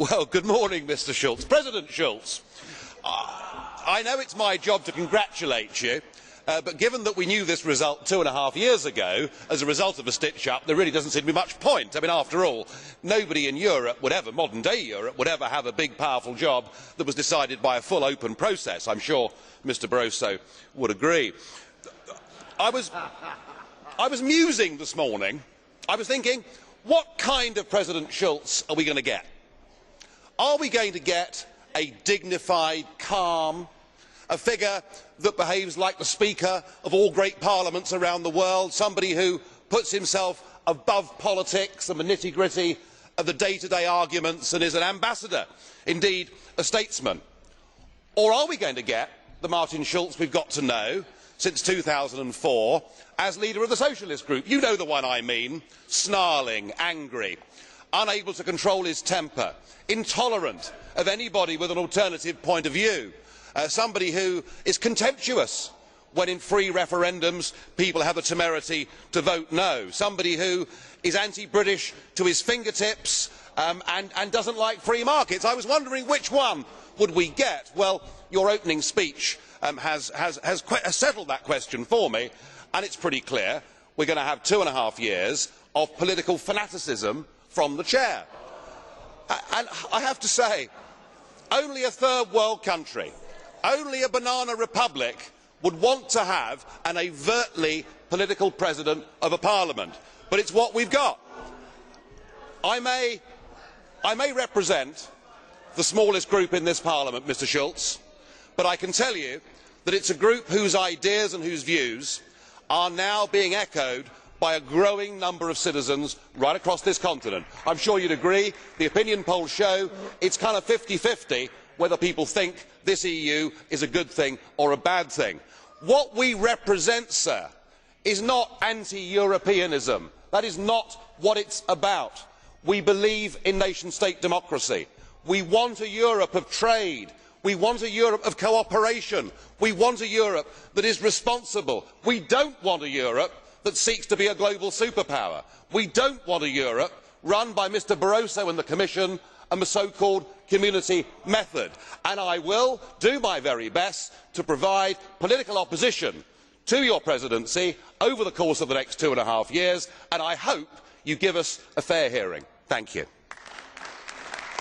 Well, good morning, Mr. Schulz. President Schulz, I know it's my job to congratulate you, but given that we knew this result 2.5 years ago as a result of a stitch-up, there really doesn't seem to be much point. I mean, after all, nobody in Europe would ever, modern-day Europe, would ever have a big, powerful job that was decided by a full, open process. I'm sure Mr. Barroso would agree. I was musing this morning. I was thinking, what kind of President Schulz are we going to get? Are we going to get a dignified, calm, a figure that behaves like the Speaker of all great parliaments around the world, somebody who puts himself above politics and the nitty-gritty of the day-to-day arguments and is an ambassador, indeed a statesman? Or are we going to get the Martin Schulz we've got to know since 2004 as leader of the Socialist Group? You know the one I mean: snarling, angry, unable to control his temper, intolerant of anybody with an alternative point of view, somebody who is contemptuous when in free referendums people have the temerity to vote no, somebody who is anti-British to his fingertips and doesn't like free markets. I was wondering which one would we get. Well, your opening speech has settled that question for me, and it's pretty clear. We're going to have 2.5 years of political fanaticism from the chair. And I have to say, only a third world country, only a banana republic would want to have an overtly political president of a parliament. But it's what we've got. I may represent the smallest group in this parliament, Mr. Schulz, but I can tell you that it's a group whose ideas and whose views are now being echoed by a growing number of citizens right across this continent. I'm sure you'd agree. The opinion polls show it's kind of 50-50 whether people think this EU is a good thing or a bad thing. What we represent, sir, is not anti-Europeanism. That is not what it's about. We believe in nation-state democracy. We want a Europe of trade. We want a Europe of cooperation. We want a Europe that is responsible. We don't want a Europe that seeks to be a global superpower. We don't want a Europe run by Mr. Barroso and the Commission and the so-called community method. And I will do my very best to provide political opposition to your presidency over the course of the next 2.5 years, and I hope you give us a fair hearing. Thank you.